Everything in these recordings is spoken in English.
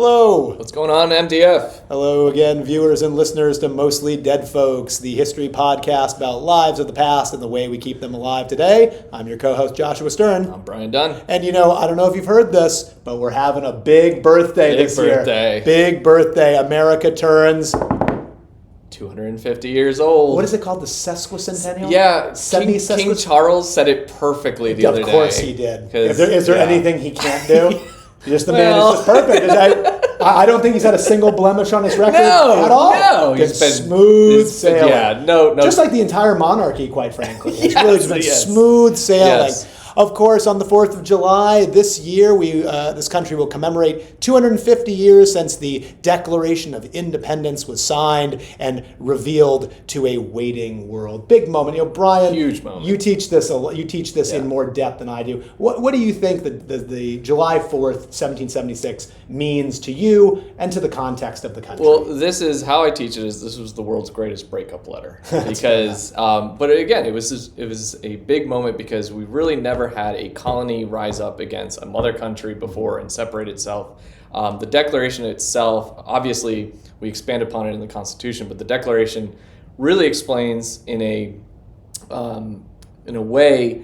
Hello. What's going on, MDF? Hello again, viewers and listeners to Mostly Dead Folks, the history podcast about lives of the past and the way we keep them alive today. I'm your co-host, Joshua Stern. I'm Brian Dunn. And I don't know if you've heard this, but we're having a big birthday this year. Big birthday. America turns 250 years old. What is it called? The Semiquincentennial? Yeah, King Charles said it perfectly the other day. Of course he did. Is there anything he can't do? Just the man is just perfect. I don't think he's had a single blemish on his record at all. No, he's been smooth sailing. Yeah, no. Just like the entire monarchy, quite frankly. It's Yes, really just been smooth sailing. Yes. Of course, on the 4th of July this year, this country will commemorate 250 years since the Declaration of Independence was signed and revealed to a waiting world. Big moment. Brian, huge moment. You teach this in more depth than I do. What do you think the July 4th, 1776 means to you and to the context of the country? Well, this is how I teach it. This was the world's greatest breakup letter because, but again, it was a big moment because we really never had a colony rise up against a mother country before and separate itself. The Declaration itself, obviously, we expand upon it in the Constitution, but the Declaration really explains in a way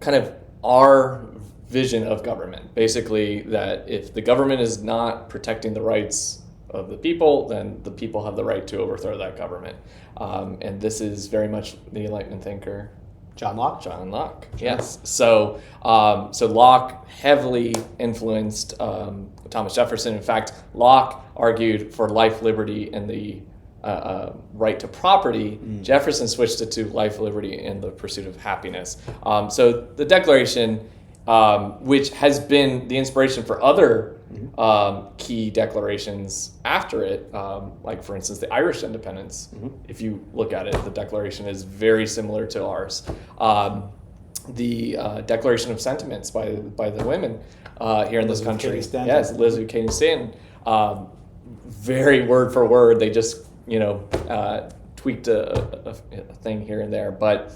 kind of our vision of government. Basically, that if the government is not protecting the rights of the people, then the people have the right to overthrow that government. And this is very much the Enlightenment thinker John Locke? John Locke, yes. So Locke heavily influenced Thomas Jefferson. In fact, Locke argued for life, liberty, and the right to property. Jefferson switched it to life, liberty, and the pursuit of happiness. So the Declaration, which has been the inspiration for other key declarations after it, like for instance the Irish independence. If you look at it, the Declaration is very similar to ours. The Declaration of Sentiments by the women here in this country. Yes, Elizabeth Cady Stanton. Very word for word. They just tweaked a thing here and there, but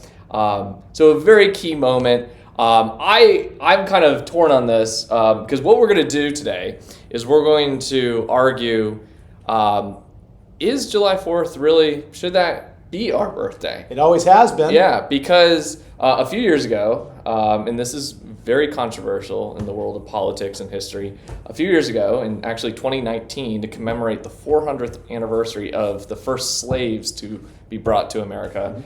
so a very key moment. I'm kind of torn on this because what we're going to do today is we're going to argue, is July 4th really, should that be our birthday? It always has been. Yeah, because a few years ago, and this is very controversial in the world of politics and history, a few years ago, in actually 2019, to commemorate the 400th anniversary of the first slaves to be brought to America,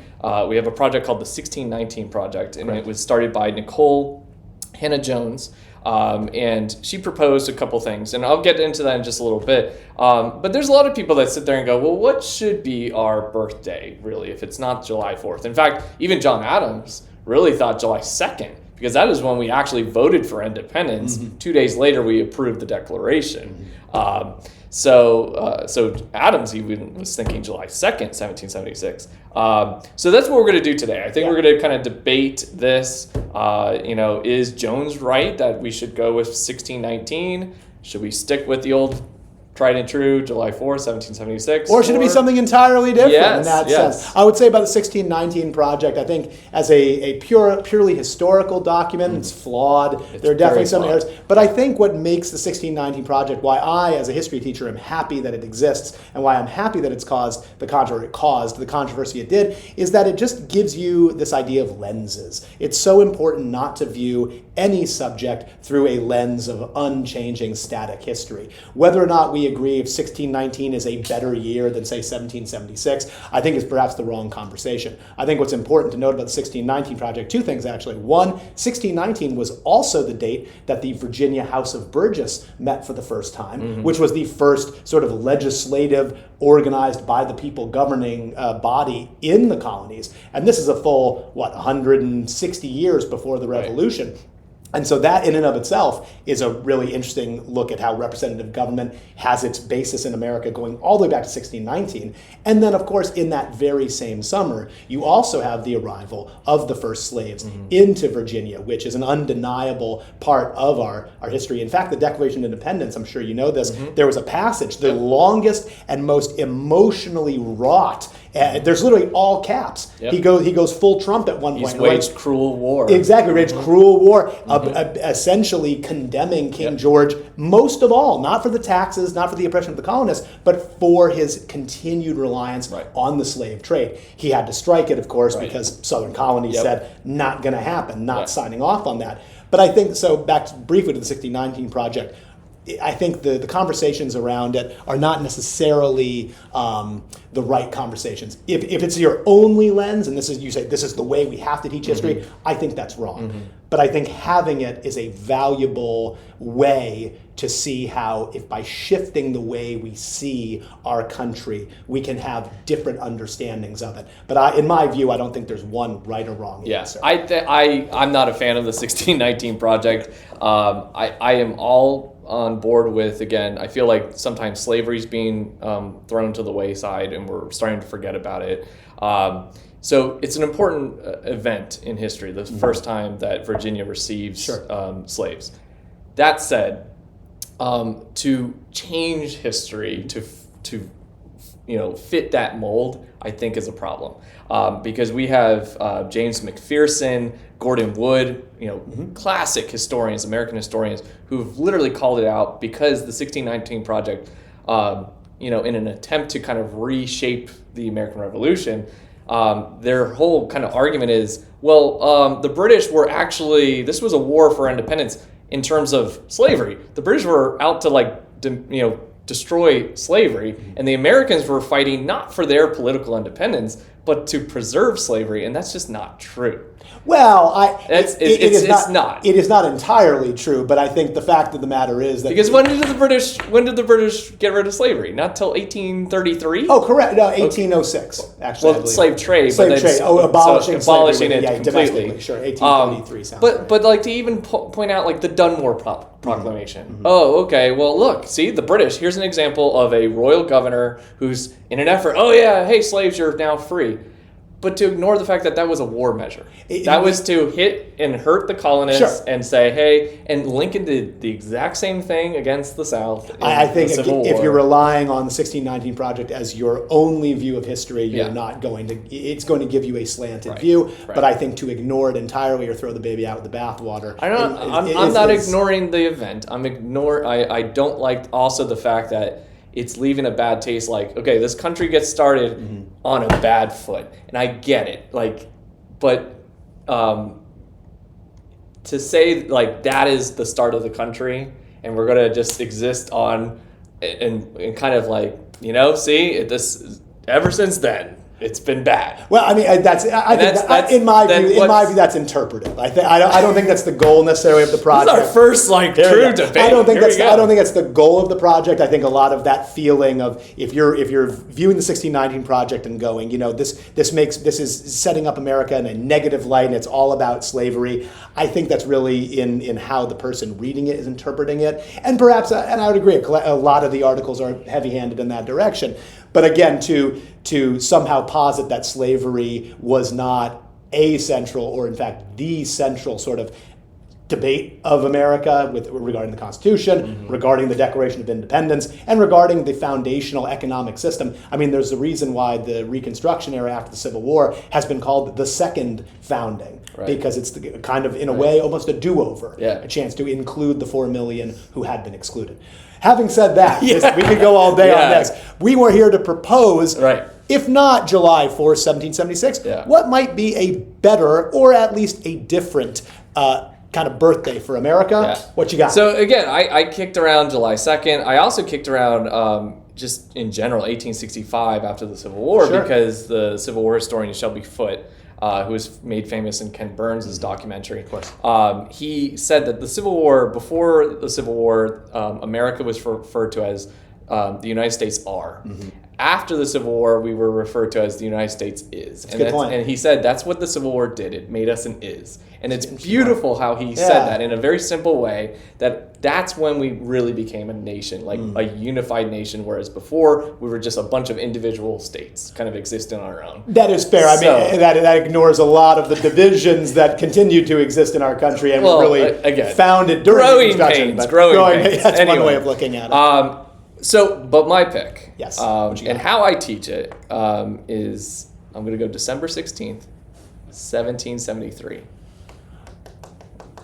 we have a project called the 1619 Project, and it was started by Nicole Hannah-Jones, and she proposed a couple things, and I'll get into that in just a little bit. But there's a lot of people that sit there and go, well, what should be our birthday, really, if it's not July 4th? In fact, even John Adams really thought July 2nd, because that is when we actually voted for independence. 2 days later, we approved the Declaration. So Adams even was thinking July 2nd, 1776. So that's what we're going to do today. I think we're going to kind of debate this. Is Jones right that we should go with 1619? Should we stick with the old tried and true July 4th, 1776? Or should it be something entirely different in that sense? I would say about the 1619 Project, I think as a purely historical document, it's flawed. There are definitely some errors. But I think what makes the 1619 Project, why I, as a history teacher, am happy that it exists, and why I'm happy that it's caused the controversy it did, is that it just gives you this idea of lenses. It's so important not to view any subject through a lens of unchanging static history. Whether or not we agree if 1619 is a better year than, say, 1776, I think is perhaps the wrong conversation. I think what's important to note about the 1619 Project, two things actually. One, 1619 was also the date that the Virginia House of Burgess met for the first time, which was the first sort of legislative, organized by the people governing body in the colonies. And this is a full, 160 years before the Revolution. Right. And so that in and of itself is a really interesting look at how representative government has its basis in America going all the way back to 1619. And then, of course, in that very same summer, you also have the arrival of the first slaves into Virginia, which is an undeniable part of our history. In fact, the Declaration of Independence, I'm sure you know this, there was a passage, the longest and most emotionally wrought There's literally all caps. Yep. He goes full Trump at one point. He's waged cruel war. Exactly, waged cruel war, essentially condemning King George, most of all, not for the taxes, not for the oppression of the colonists, but for his continued reliance on the slave trade. He had to strike it, of course, because Southern colonies said, not going to happen, not signing off on that. But I think, so back briefly to the 1619 Project, I think the conversations around it are not necessarily the right conversations. If it's your only lens, and you say this is the way we have to teach history, I think that's wrong. But I think having it is a valuable way to see how, if by shifting the way we see our country, we can have different understandings of it. But in my view, I don't think there's one right or wrong answer. I'm not a fan of the 1619 Project. I am all on board with, again, I feel like sometimes slavery's being thrown to the wayside and we're starting to forget about it. So it's an important event in history, the first time that Virginia receives slaves. That said, to change history to fit that mold, I think is a problem. Because we have James McPherson, Gordon Wood, classic historians, American historians, who've literally called it out because the 1619 Project, in an attempt to kind of reshape the American Revolution, their whole kind of argument is, the British were actually, this was a war for independence in terms of slavery. The British were out to destroy slavery, and the Americans were fighting not for their political independence, but to preserve slavery, and that's just not true. Well, It's not. It is not entirely true, but I think the fact of the matter is that because when did the British get rid of slavery? Not till 1833. Oh, correct. No, 1806. Actually, well, slave trade. Abolishing slavery, it completely. Sure, 1833 sounds. But like to even point out like the Dunmore Proclamation. Oh, okay. Well, look, see the British. Here's an example of a royal governor who's in an effort. Oh yeah, hey slaves, you're now free. But to ignore the fact that that was a war measure. That was to hit and hurt the colonists and say, hey, and Lincoln did the exact same thing against the South. I think if you're relying on the 1619 Project as your only view of history, you're not going to, it's going to give you a slanted view. Right. But I think to ignore it entirely or throw the baby out with the bathwater. I'm not ignoring the event. I don't like also the fact that it's leaving a bad taste. Like, okay, this country gets started on a bad foot, and I get it. But to say like that is the start of the country, and we're gonna just exist on, and kind of like this ever since then. It's been bad. Well, I mean, in my view, that's interpretive. I don't think that's the goal necessarily of the project. This is our first true debate. I don't think that's the goal of the project. I think a lot of that feeling of if you're viewing the 1619 Project and going, this is setting up America in a negative light and it's all about slavery. I think that's really in how the person reading it is interpreting it, and perhaps, and I would agree, a lot of the articles are heavy-handed in that direction. But again, to somehow posit that slavery was not a central, or in fact the central sort of debate of America regarding the Constitution, regarding the Declaration of Independence, and regarding the foundational economic system. I mean, there's a reason why the Reconstruction era after the Civil War has been called the second founding, because it's kind of, in a way, almost a do-over, a chance to include the 4 million who had been excluded. Having said that, we could go all day on this. We were here to propose, if not July 4th, 1776, what might be a better, or at least a different kind of birthday for America. What you got? So again, I kicked around July 2nd. I also kicked around just in general 1865 after the Civil War, because the Civil War historian Shelby Foote, who was made famous in Ken Burns' documentary. Of course. He said that the Civil War, before the Civil War, America was referred to as the United States are. After the Civil War, we were referred to as the United States is. And he said that's what the Civil War did. It made us an is. And it's beautiful how he said that in a very simple way, that's when we really became a nation, like a unified nation, whereas before we were just a bunch of individual states kind of existing on our own. That is fair. I mean, that ignores a lot of the divisions that continue to exist in our country and were really founded during growing Reconstruction. Pains. Growing pains. That's one way of looking at it. But my pick, Yes, and how I teach it is I'm going to go December 16th, 1773.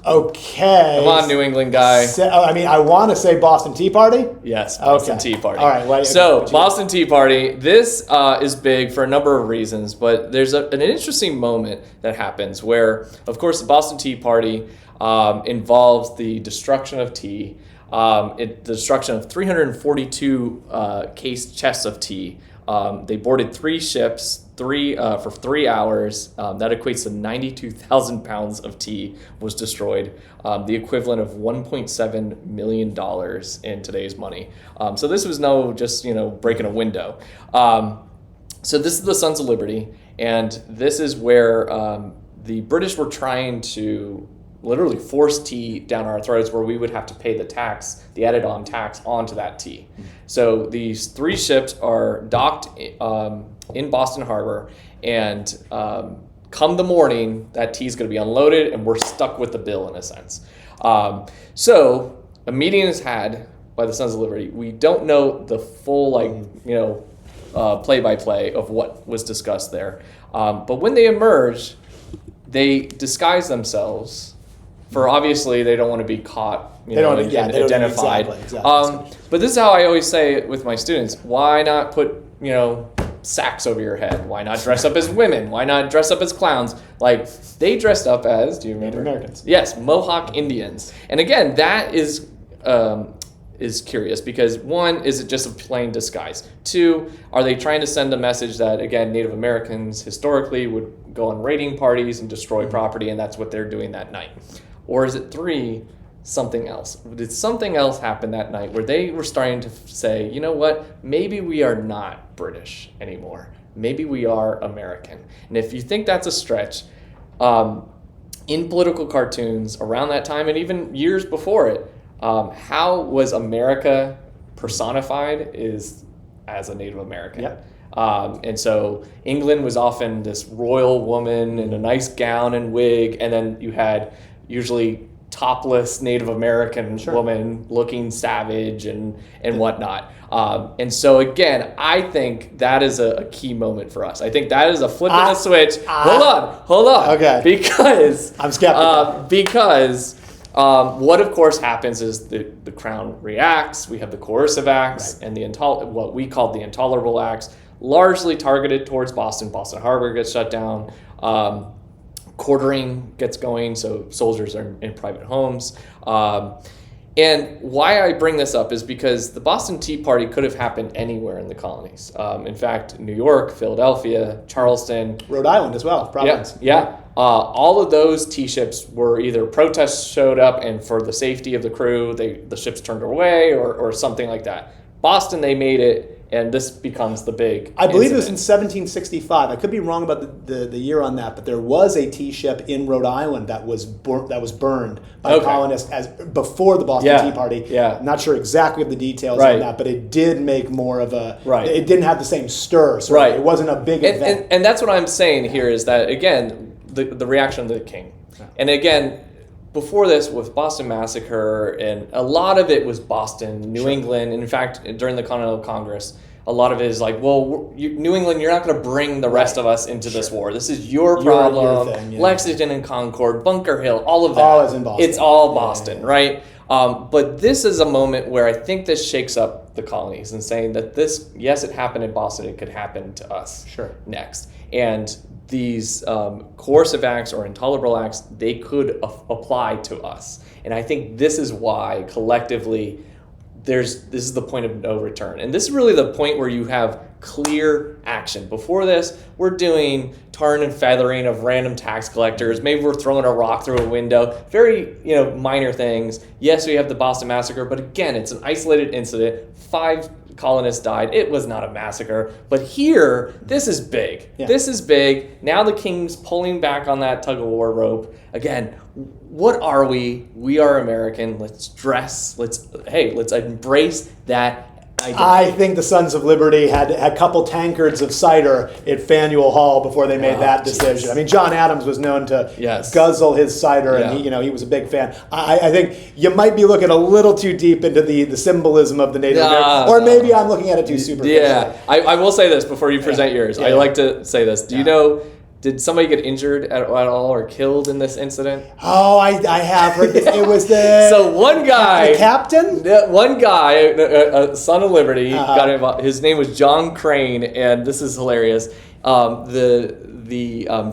Okay. Come on, New England guy. I want to say Boston Tea Party. Yes, Boston Tea Party. All right. Boston Tea Party. This is big for a number of reasons, but there's an interesting moment that happens where, of course, the Boston Tea Party involves the destruction of tea, the destruction of 342 chests of tea. They boarded 3 ships for 3 hours. That equates to 92,000 pounds of tea was destroyed, the equivalent of $1.7 million in today's money. So this was no just breaking a window. So this is the Sons of Liberty, and this is where the British were trying to literally force tea down our throats, where we would have to pay the added-on tax onto that tea. So these 3 ships are docked in Boston Harbor, and come the morning, that tea is going to be unloaded, and we're stuck with the bill in a sense. So a meeting is had by the Sons of Liberty. We don't know the full play-by-play of what was discussed there, but when they emerge, they disguise themselves. For obviously, they don't want to be caught, identified. Exactly. But this is how I always say it with my students: why not put, sacks over your head? Why not dress up as women? Why not dress up as clowns? Like they dressed up as, do you remember? Native Americans. Yes, Mohawk Indians. And again, that is curious because 1, is it just a plain disguise? 2, are they trying to send a message that, again, Native Americans historically would go on raiding parties and destroy property, and that's what they're doing that night? Or is it 3, something else? Did something else happen that night where they were starting to say, you know what, maybe we are not British anymore. Maybe we are American. And if you think that's a stretch, in political cartoons around that time and even years before it, how was America personified is as a Native American. Yep. And so England was often this royal woman in a nice gown and wig, and then you had usually topless Native American woman looking savage and whatnot. And so again, I think that is a key moment for us. I think that is a flip of the switch. Hold on. Okay. Because I'm skeptical. Because what of course happens is the Crown reacts. We have the coercive acts and what we call the intolerable acts, largely targeted towards Boston. Boston Harbor gets shut down. Quartering gets going, so soldiers are in private homes. And why I bring this up is because the Boston Tea Party could have happened anywhere in the colonies. In fact, New York, Philadelphia, Charleston. Rhode Island as well, Providence. Yeah. All of those tea ships were either protests showed up and for the safety of the crew, the ships turned away or something like that. Boston, they made it. And this becomes the big I believe it was in 1765. I could be wrong about the year on that, but there was a tea ship in Rhode Island that was burned by colonists before the Boston Tea Party. Yeah. I'm not sure exactly of the details on that, but it did make more of a... It didn't have the same stir. So it wasn't a big event. And that's what I'm saying here is that, again, the reaction of the king. Yeah. And again... Before this, with Boston Massacre, and a lot of it was Boston, New England. And in fact, during the Continental Congress, a lot of it is like, well, New England, you're not going to bring the rest of us into this war. This is your problem. Your thing, Lexington and Concord, Bunker Hill, all of that. All is in Boston. It's all Boston, right? But this is a moment where I think this shakes up the colonies and saying that this, yes, it happened in Boston, it could happen to us next. And these coercive acts or intolerable acts, they could apply to us. And I think this is why collectively this is the point of no return. And this is really the point where you have clear action. Before this, we're doing tarring and feathering of random tax collectors. Maybe we're throwing a rock through a window. Very, minor things. Yes, we have the Boston Massacre, but again, it's an isolated incident. 5 colonists died. It was not a massacre. But here, this is big. Yeah. This is big. Now the king's pulling back on that tug-of-war rope. Again, what are we? We are American. Let's dress. Let's embrace that I think the Sons of Liberty had a couple tankards of cider at Faneuil Hall before they made that decision. Geez. I mean, John Adams was known to Yes. guzzle his cider, and he was a big fan. I think you might be looking a little too deep into the symbolism of the Native American, or maybe I'm looking at it too superficially. Yeah, I will say this before you present yours. I like to say this. Do you know? Did somebody get injured at all or killed in this incident? Oh, I have heard this. It was the So one guy, the captain. One guy, a son of Liberty, got involved. His name was John Crane, and this is hilarious. The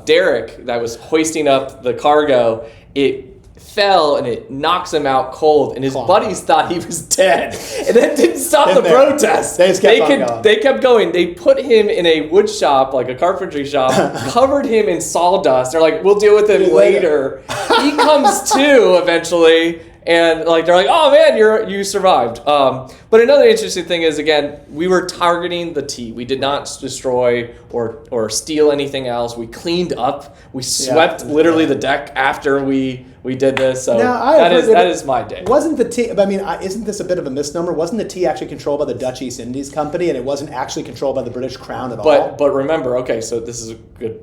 derrick that was hoisting up the cargo, it fell and it knocks him out cold, and his buddies thought he was dead, and that didn't stop the protest. They just kept going. They kept going. They put him in a wood shop, like a carpentry shop, covered him in sawdust. They're like, we'll deal with him later. He comes to eventually, and they're like, oh man, you survived. But another interesting thing is, again, we were targeting the tea. We did not destroy or steal anything else. We cleaned up. We swept literally the deck after we did this. So that is my day. Wasn't the tea? I mean, isn't this a bit of a misnomer? Wasn't the tea actually controlled by the Dutch East Indies Company, and it wasn't actually controlled by the British Crown at all? But remember, okay, so this is a good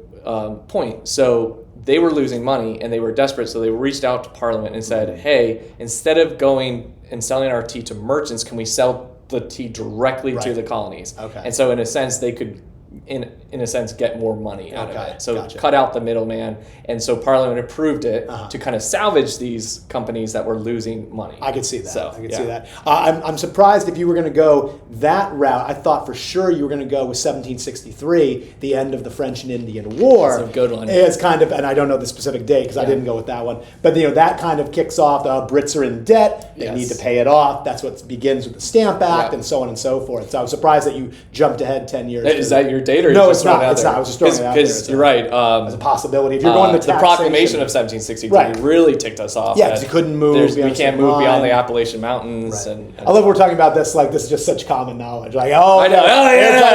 point. So they were losing money and they were desperate, so they reached out to Parliament and said, hey, instead of going and selling our tea to merchants, can we sell the tea directly to the colonies? Okay. And so in a sense, they could, in a sense, get more money out of it. So gotcha. cut out the middleman. And so Parliament approved it to kind of salvage these companies that were losing money. I could see that. So, I could see that. I'm surprised if you were going to go that route. I thought for sure you were going to go with 1763, the end of the French and Indian War. That's a good one. It's kind of, and I don't know the specific date because I didn't go with that one. But that kind of kicks off. The Brits are in debt. They need to pay it off. That's what begins with the Stamp Act and so on and so forth. So I was surprised that you jumped ahead 10 years. Is that your date, or no? It's not. It's not. I was just throwing it out there. Because you're right. As a possibility. If you're going to the Proclamation of 1763 really ticked us off. Yeah, because you couldn't move. We can't move beyond the Appalachian Mountains. Right. And I love we're talking about this like this is just such common knowledge. Like, I know.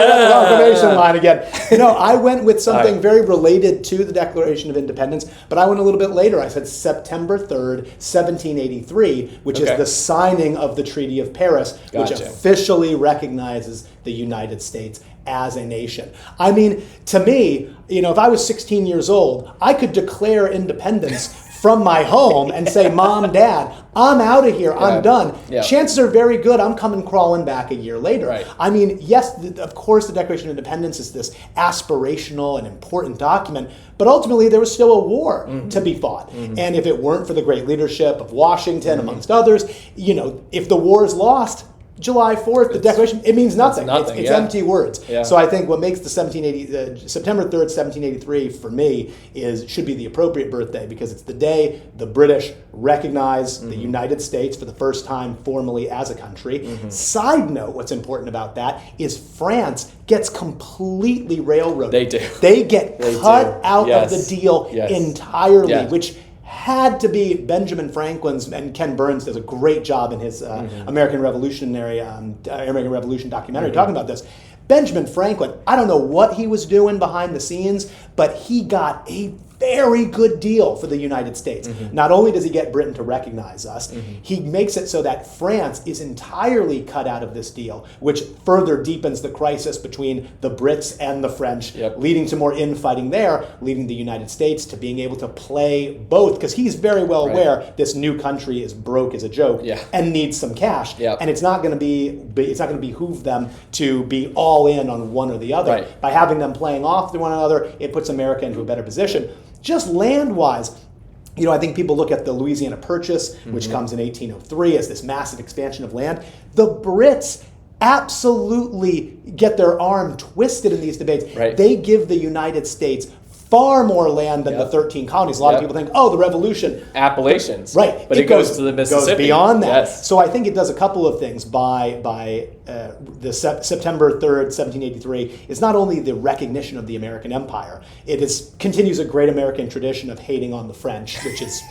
The Proclamation line again. I went with something very related to the Declaration of Independence, but I went a little bit later. I said September 3rd, 1783, which is the signing of the Treaty of Paris, which officially recognizes the United States as a nation. I mean, to me, if I was 16 years old, I could declare independence from my home and say, Mom, Dad, I'm out of here. I'm done. Yeah. Chances are very good I'm coming crawling back a year later. Right. I mean, yes, of course, the Declaration of Independence is this aspirational and important document, but ultimately there was still a war to be fought. And if it weren't for the great leadership of Washington, amongst others, if the war is lost, July 4th, the Declaration, it means nothing. It's empty words. Yeah. So I think what makes the September 3rd, 1783 for me should be the appropriate birthday, because it's the day the British recognize the United States for the first time formally as a country. Side note, what's important about that is France gets completely railroaded. They do. They get cut out of the deal entirely, which had to be Benjamin Franklin's, and Ken Burns does a great job in his American Revolution documentary talking about this. Benjamin Franklin, I don't know what he was doing behind the scenes, but he got a very good deal for the United States. Not only does he get Britain to recognize us, he makes it so that France is entirely cut out of this deal, which further deepens the crisis between the Brits and the French, leading to more infighting there, leading the United States to being able to play both, because he's very well aware this new country is broke as a joke and needs some cash, and it's not going to behoove them to be all in on one or the other. By having them playing off to one another, it puts America into a better position. Just land-wise, I think people look at the Louisiana Purchase, which comes in 1803 as this massive expansion of land. The Brits absolutely get their arm twisted in these debates. They give the United States far more land than the 13 colonies. A lot of people think, the Revolution. Appalachians. But it goes to the Mississippi. Goes beyond that. So I think it does a couple of things by the September 3rd, 1783. It's not only the recognition of the American Empire, it continues a great American tradition of hating on the French, which is,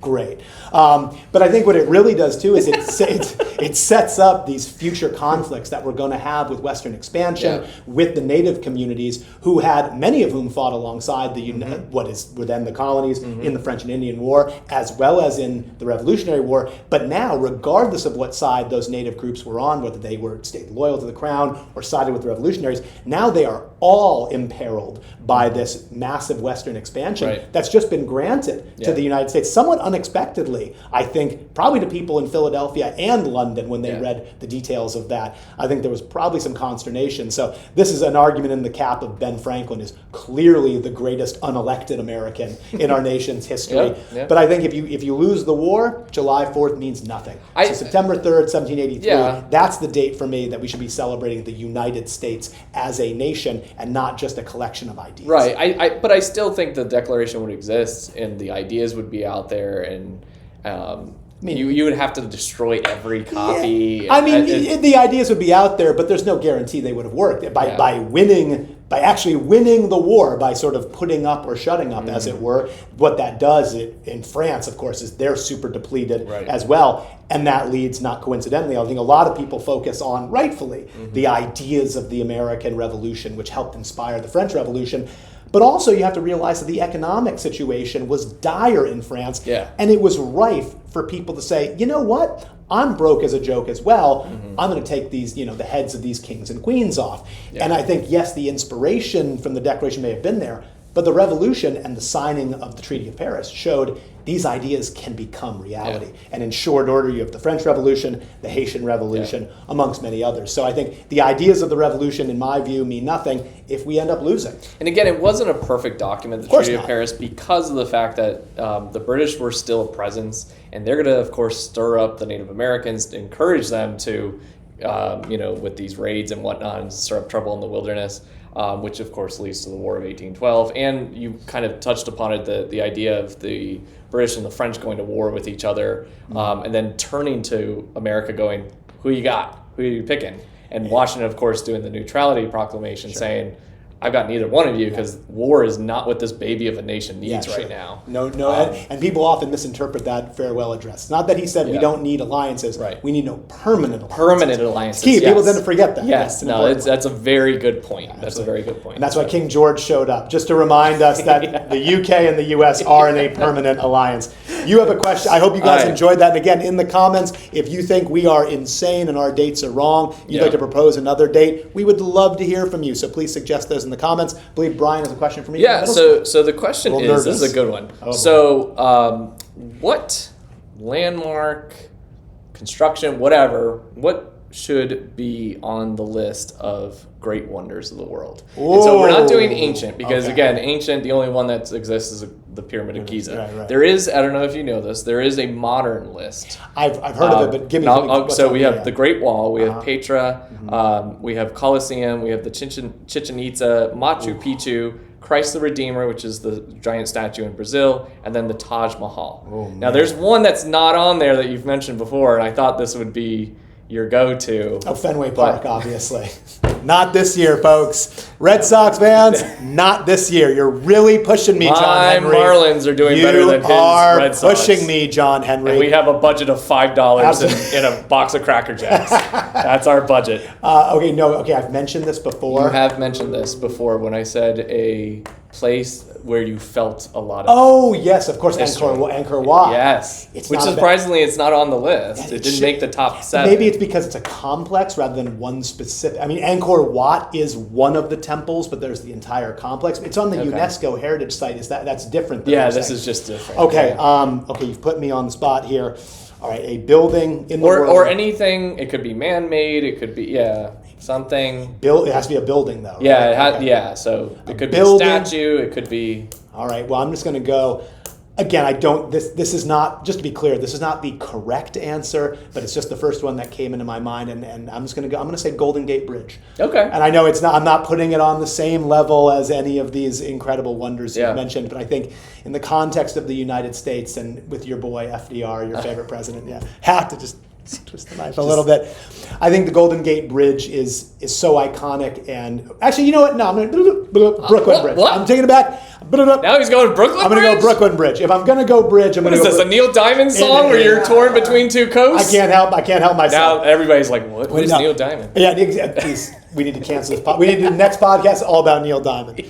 great. But I think what it really does too is it sets up these future conflicts that we're going to have with Western expansion, with the native communities, many of whom fought alongside what were then the colonies in the French and Indian War, as well as in the Revolutionary War. But now, regardless of what side those native groups were on, whether they stayed loyal to the crown or sided with the revolutionaries. Now they are all imperiled by this massive Western expansion that's just been granted to the United States, somewhat unexpectedly, I think, probably to people in Philadelphia and London when they read the details of that. I think there was probably some consternation. So this is an argument in the cap of Ben Franklin is clearly the greatest unelected American in our nation's history. But I think if you lose the war, July 4th means nothing. So September 3rd, 1783, that's the date for me that we should be celebrating the United States as a nation and not just a collection of ideas. Right. But I still think the Declaration would exist and the ideas would be out there, and you would have to destroy every copy. Yeah. I mean, the ideas would be out there, but there's no guarantee they would have worked. By actually winning the war, by sort of putting up or shutting up, as it were, what that does in France, of course, is they're super depleted as well. And that leads, not coincidentally, I think a lot of people focus on, rightfully, the ideas of the American Revolution, which helped inspire the French Revolution. But also you have to realize that the economic situation was dire in France, and it was rife for people to say, you know what? I'm broke as a joke as well. I'm going to take these, the heads of these kings and queens off. And I think, yes, the inspiration from the Declaration may have been there, but the revolution and the signing of the Treaty of Paris showed these ideas can become reality. And in short order, you have the French Revolution, the Haitian Revolution, amongst many others. So I think the ideas of the revolution, in my view, mean nothing if we end up losing. And again, it wasn't a perfect document, the Treaty of Paris, because of the fact that the British were still a presence, and they're going to, of course, stir up the Native Americans to encourage them to, with these raids and whatnot, and stir up trouble in the wilderness. Which of course leads to the War of 1812, and you kind of touched upon it, the idea of the British and the French going to war with each other, and then turning to America going, who you got? Who are you picking? And Washington, of course, doing the Neutrality Proclamation, saying, I've got neither one of you, because war is not what this baby of a nation needs right now. No, and people often misinterpret that farewell address. Not that he said we don't need alliances, we need no permanent alliances. Permanent alliances, it's key. People tend to forget that. Yes, that's a very good point. That's a very good point. And that's why King George showed up, just to remind us that the UK and the US are in a permanent alliance. You have a question. I hope you guys enjoyed that. And again, in the comments, if you think we are insane and our dates are wrong, you'd like to propose another date, we would love to hear from you. So please suggest those in the comments. I believe Brian has a question for me. Yeah, so the question is, this is a good one. So what landmark, construction, whatever, what should be on the list of great wonders of the world? And so we're not doing ancient, because again, ancient, the only one that exists is the Pyramid of Giza. There is, I don't know if you know this, there is a modern list. I've heard of it, but give me so we have the Great Wall, we have Petra, we have Colosseum, we have the Chichen Itza, Machu Picchu, Christ the Redeemer, which is the giant statue in Brazil, and then the Taj Mahal. Now there's one that's not on there that you've mentioned before, and I thought this would be your go-to. Fenway Park, obviously. Not this year, folks. Red Sox fans, not this year. You're really pushing me, John Henry. My Marlins are doing better than his Red Sox. You are pushing me, John Henry. And we have a budget of $5 in a box of Cracker Jacks. That's our budget. I've mentioned this before. You have mentioned this before when I said a place where you felt a lot of yes, of course, Angkor Wat. Yes. Which surprisingly, it's not on the list. It didn't make the top 7. Maybe it's because it's a complex rather than one specific. I mean, Angkor Wat is one of the temples, but there's the entire complex. It's on the UNESCO Heritage Site. That's different than this is just different. Okay, you've put me on the spot here. All right, a building in the world. Or anything. It could be man-made. It could be, something. It has to be a building, though. Yeah, so it could be a statue. It could be. All right, well, I'm just going to go. Again, this is not, just to be clear, this is not the correct answer, but it's just the first one that came into my mind, and I'm just going to say Golden Gate Bridge. Okay. And I know I'm not putting it on the same level as any of these incredible wonders you mentioned, but I think in the context of the United States and with your boy FDR, your favorite president, have to just twist the knife a little bit. I think the Golden Gate Bridge is so iconic, and actually, you know what? No, I'm going to Brooklyn Bridge. What? I'm taking it back. Now he's going Brooklyn Bridge? I'm going to go Brooklyn Bridge. If I'm going to go Bridge, I'm going to go. What is this, a Neil Diamond song where you're torn between two coasts? I can't help myself. Now everybody's like, what is Neil Diamond? Yeah, please, we need to cancel this. We need to do the next podcast all about Neil Diamond.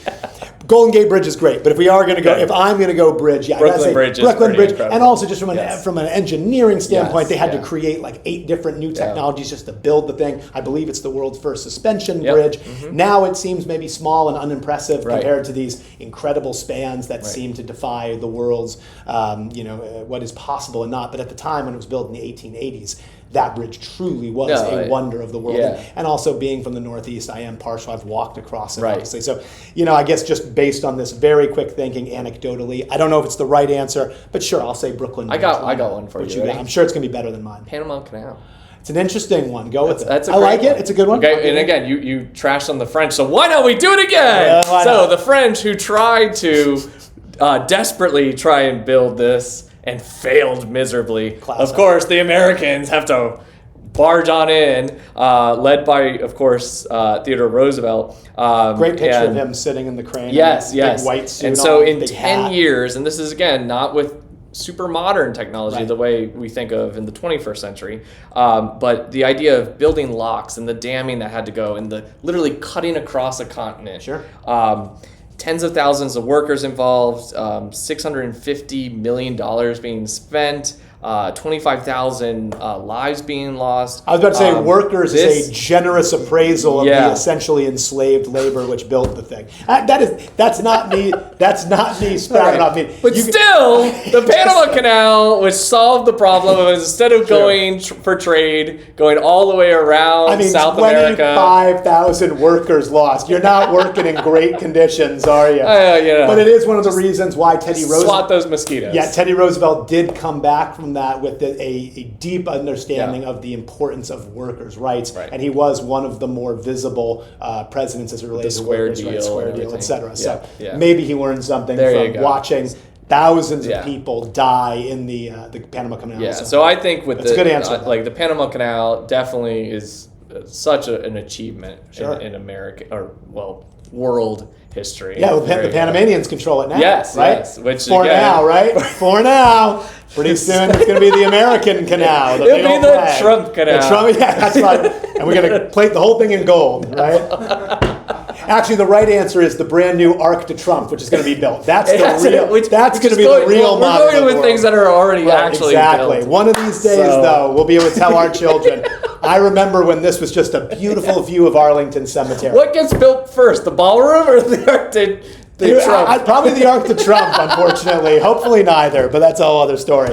Golden Gate Bridge is great, but if we are going to go, Okay. if I'm going to go bridge, yeah, I gotta Brooklyn say Bridge is Brooklyn pretty Bridge, incredible. and also just from Yes. an engineering standpoint, Yes, they had to yeah. create like 8 different new technologies just to build the thing. I believe it's the world's first suspension Yep. bridge. Now it seems maybe small and unimpressive Right. compared to these incredible spans that Right. seem to defy the world's, what is possible and not. But at the time when it was built in the 1880s, that bridge truly was a wonder of the world. yeah. And also being from the Northeast, I am partial. I've walked across it, Right. obviously. So, I guess just based on this very quick thinking, anecdotally, I don't know if it's the right answer, but sure, I'll say Brooklyn Bridge. I got one for What you. got? Ready? I'm sure it's going to be better than mine. Panama Canal. It's an interesting one. Go with it. That's a I like great it. one. It's a good one. Okay, and again, you trashed on the French, so why don't we do it again? Yeah, why so not? the French who tried to desperately try and build this and failed miserably. Classic. Of course, the Americans have to barge on in, led by, of course, Theodore Roosevelt. Great picture of and- him sitting in the crane. Yes, big yes. white suit and so on, in big 10 hat. years, and this is again not with super modern technology Right. the way we think of in the 21st century, but the idea of building locks and the damming that had to go and the literally cutting across a continent. Sure. Tens of thousands of workers involved, $650 million being spent, 25,000 lives being lost. I was about to say workers is this- a generous appraisal of Yeah. the essentially enslaved labor which built the thing. That's not me. That's not me spouting off me. But You- still, the Panama Canal, which solved the problem, of instead of going for trade, going all the way around I mean, South America. 25,000 workers lost. You're not working in great conditions, are you? But it is one of the reasons why Teddy Roosevelt. Swat those mosquitoes. Yeah, Teddy Roosevelt did come back from that with a deep understanding Yeah. of the importance of workers' rights, Right. and he was one of the more visible presidents as it relates to square workers' rights, deal square and deal, everything. etc. Yeah, So yeah. maybe he learned something There you from go. watching thousands Yeah. of people die in the Panama Canal. Yeah, so I think with That's a good answer. like the Panama Canal definitely is such an achievement Sure. in American world history. yeah, well, the Very good. Panamanians control it now. Yes, right? yes, which for again- now, right? For now. Pretty soon it's going to be the American Canal. The It'll big be old the flag. Trump Canal. The Trump, yeah, that's right. And we're going to plate the whole thing in gold, right? Actually, the right answer is the brand new Arc de Trump, which is going to be built. That's the real. That's going to be the real model. We're going with things that are already actually exactly. built. One of these days, though, we'll be able to tell our children. I remember when this was just a beautiful view of Arlington Cemetery. What gets built first, the ballroom or the Arctic? The Trump? Probably the Arc de Trump, unfortunately. Hopefully neither, but that's a whole other story.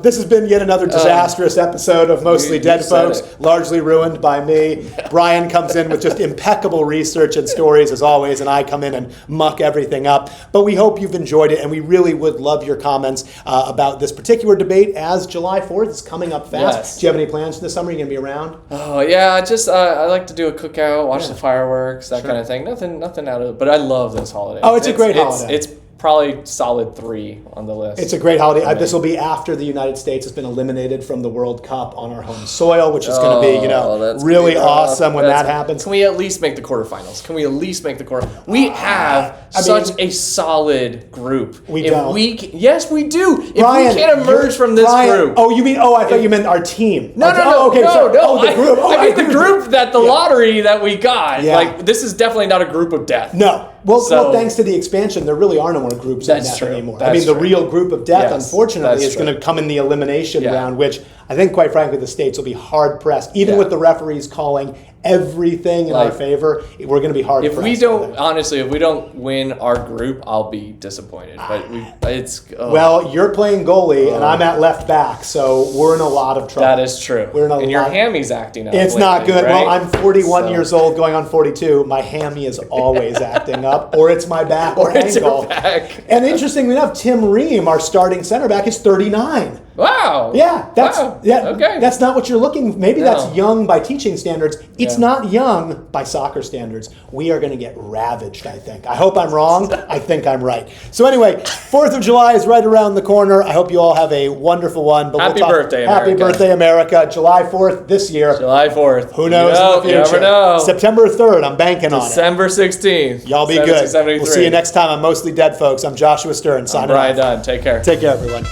This has been yet another disastrous episode of Mostly you Dead said Folks, it. largely ruined by me. Brian comes in with just impeccable research and stories, as always, and I come in and muck everything up. But we hope you've enjoyed it, and we really would love your comments about this particular debate as July 4th is coming up fast. Yes. Do you have any plans for this summer? Are you going to be around? Oh yeah, just I like to do a cookout, watch the fireworks, that kind of thing. Nothing out of it, but I love this holiday. Oh, it's a great holiday. It's probably solid 3 on the list. It's a great holiday. This will be after the United States has been eliminated from the World Cup on our home soil, which is going to be, that's really gonna be rough. awesome when that happens. Can we at least make the quarterfinals? Can we at least make the quarter? We have such a solid group. We If don't. Yes, we do. If Brian, we can't emerge from this group. Oh, you mean? Oh, I thought you meant our team. No, Okay, sorry. no. Oh, the group. Oh, I mean agree the with you. group that the lottery that we got. Yeah. Like this is definitely not a group of death. No. Well, So- thanks to the expansion, there really are no more groups of That's death true. anymore. That's I mean, the true. real group of death, Yes, unfortunately, that's is going to true. come in the elimination Yeah. round, which I think, quite frankly, the states will be hard pressed, even Yeah. with the referees calling everything in our favor. We're going to be hard If pressed. we don't, honestly, if we don't win our group, I'll be disappointed. But Well, you're playing goalie, and I'm at left back, so we're in a lot of trouble. that is true. We're in a and your lot- hammy's acting up. It's not lately, good. right? Well, I'm 41 So- years old, going on 42. My hammy is always acting up, or it's my back or It's your ankle. back. And interestingly enough, Tim Ream, our starting center back, is 39. Wow. Yeah, that's Okay. That's not what you're looking. Maybe No. that's young by teaching standards. It's Yeah. not young by soccer standards. We are going to get ravaged. I think. I hope I'm wrong. I think I'm right. So anyway, 4th of July is right around the corner. I hope you all have a wonderful one. But Happy birthday, Happy America. birthday, America! July 4th this year. July 4th. Who knows in the You future? never know. September 3rd. I'm banking on it. December 16th. Y'all be good. 1773. We'll see you next time on Mostly Dead Folks. I'm Joshua Stern. I'm Signing Brian off. Dunn. Take care. Take care, everyone.